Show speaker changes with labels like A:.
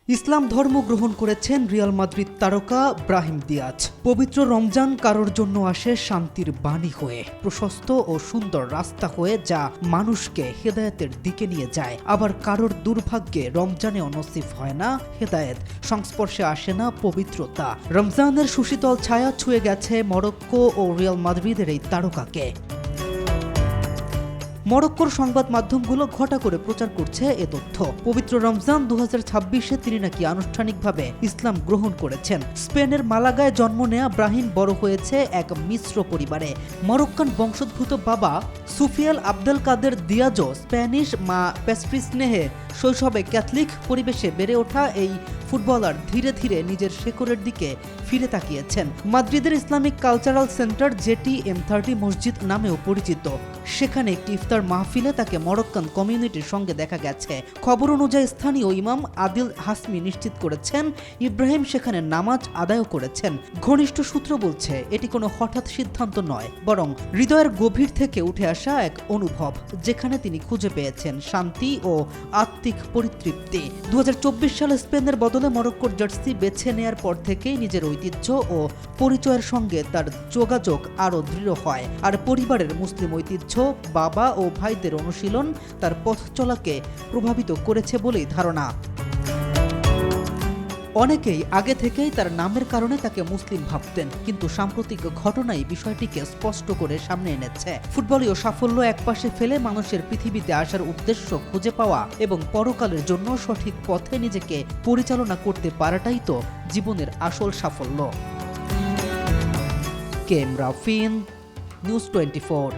A: ইসলাম ধর্ম গ্রহণ করেছেন রিয়াল মাদ্রিদ তারকা ব্রাহিম দিয়াজ। পবিত্র রমজান কারোর জন্য আসে শান্তির বাণী হয়ে, প্রশস্ত ও সুন্দর রাস্তা হয়ে, যা মানুষকে হেদায়েতের দিকে নিয়ে যায়। আবার কারোর দুর্ভাগ্যে রমজানে নসিব হয় না হেদায়েত, সংস্পর্শে আসে না পবিত্রতা। রমজানের সুশীতল ছায়া ছুঁয়ে গেছে মরক্কো ও রিয়াল মাদ্রিদের এই তারকাকে। মরক্কোর সংবাদ মাধ্যমগুলো ঘটা করে প্রচার করছে এ তথ্য। পবিত্র রমজান 2026-এ তিনি নাকি আনুষ্ঠানিকভাবে ইসলাম গ্রহণ করেছেন। স্পেনের মালাগায় জন্ম নেয়া ব্রাহিম বড় হয়েছে এক মিশ্র পরিবারে। মরক্কান বংশোদ্ভূত বাবা সুফিয়াল আবদেল কাদের দিয়াজো, স্প্যানিশ মা পেস্ট্রি স্নেহে শৈশবে ক্যাথলিক পরিবেশে বেড়ে ওঠা এই ফুটবলার ধীরে ধীরে নিজের শেকড়ের দিকে ফিরে তাকিয়েছেন। মাদ্রিদের ইসলামিক কালচারাল সেন্টার, যেটি M30 মসজিদ নামেও পরিচিত, সেখানে একটি ইফতার মাহফিলে তাকে মরক্কান কমিউনিটির সঙ্গে দেখা গেছে। খবর অনুযায়ী স্থানীয় ইমাম আদিল হাসমি নিশ্চিত করেছেন ইব্রাহিম সেখানে নামাজ আদায় করেছেন। ঘনিষ্ঠ সূত্র বলছে এটি কোনো হঠাৎ সিদ্ধান্ত নয়, বরং হৃদয়ের গভীর থেকে উঠে আসা এক অনুভব, যেখানে তিনি খুঁজে পেয়েছেন শান্তি ও আত্মিক পরিতৃপ্তি। 2024 সালে স্পেনের বদলে মরক্কোর জার্সি বেছে নেয়ার পর থেকেই নিজের ঐতিহ্য ও পরিচয়ের সঙ্গে তার যোগাযোগ আরও দৃঢ় হয়। আর পরিবারের মুসলিম ঐতিহ্য, বাবা ও ভাইদের অনুশীলন তার পথ চলাকে প্রভাবিত করেছে বলেই ধারণা। অনেকেই আগে থেকেই তার নামের কারণে তাকে মুসলিম ভাবতেন, কিন্তু সাম্প্রতিক ঘটনাই বিষয়টিকে স্পষ্ট করে সামনে এনেছে। ফুটবলীয় সাফল্য একপাশে ফেলে মানুষের পৃথিবীতে আসার উদ্দেশ্য খুঁজে পাওয়া এবং পরকালের জন্য সঠিক পথে নিজেকে পরিচালনা করতে পারাটাই তো জীবনের আসল সাফল্য। কেম রাফিন, নিউজ 24।